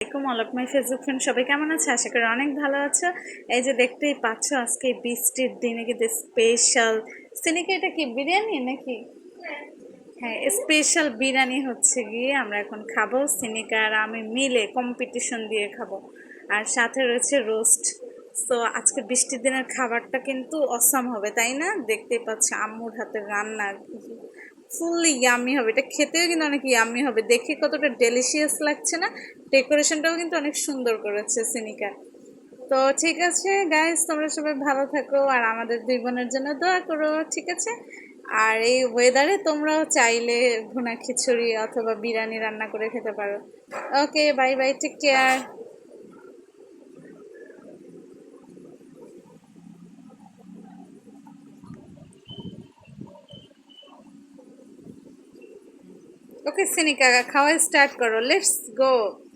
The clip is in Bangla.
All of my Facebook friend সবাই কেমন আছে? আশা করি অনেক ভালো আছো। এই যে দেখতেই পাচ্ছ আজকে বৃষ্টির দিনে কিন্তু স্পেশাল সিনিকে, এটা কি বিরিয়ানি নাকি? হ্যাঁ, স্পেশাল বিরিয়ানি হচ্ছে গিয়ে আমরা এখন খাবো। সিনিকা আর আমি মিলে কম্পিটিশন দিয়ে খাবো। আর সাথে রয়েছে রোস্ট। তো আজকে বৃষ্টির দিনের খাবারটা কিন্তু অসাম হবে, তাই না? দেখতেই পাচ্ছ আম্মুর হাতের রান্না ফুললি ইয়ামি হবে। এটা খেতেও কিন্তু অনেক ইয়ামি হবে। দেখে কতটা ডেলিশিয়াস লাগছে না? ডেকোরেশনটাও কিন্তু অনেক সুন্দর করেছে সিনিকা। তো ঠিক আছে গাইস, তোমরা সবাই ভালো থাকো আর আমাদের দুই বোনের জন্য দোয়া করো, ঠিক আছে? আর এই ওয়েদারে তোমরাও চাইলে ভুনা খিচুড়ি অথবা বিরিয়ানি রান্না করে খেতে পারো। ওকে, বাই বাই, টেক কেয়ার। ওকে সিনিকা, খাওয়া স্টার্ট করো, লেটস গো।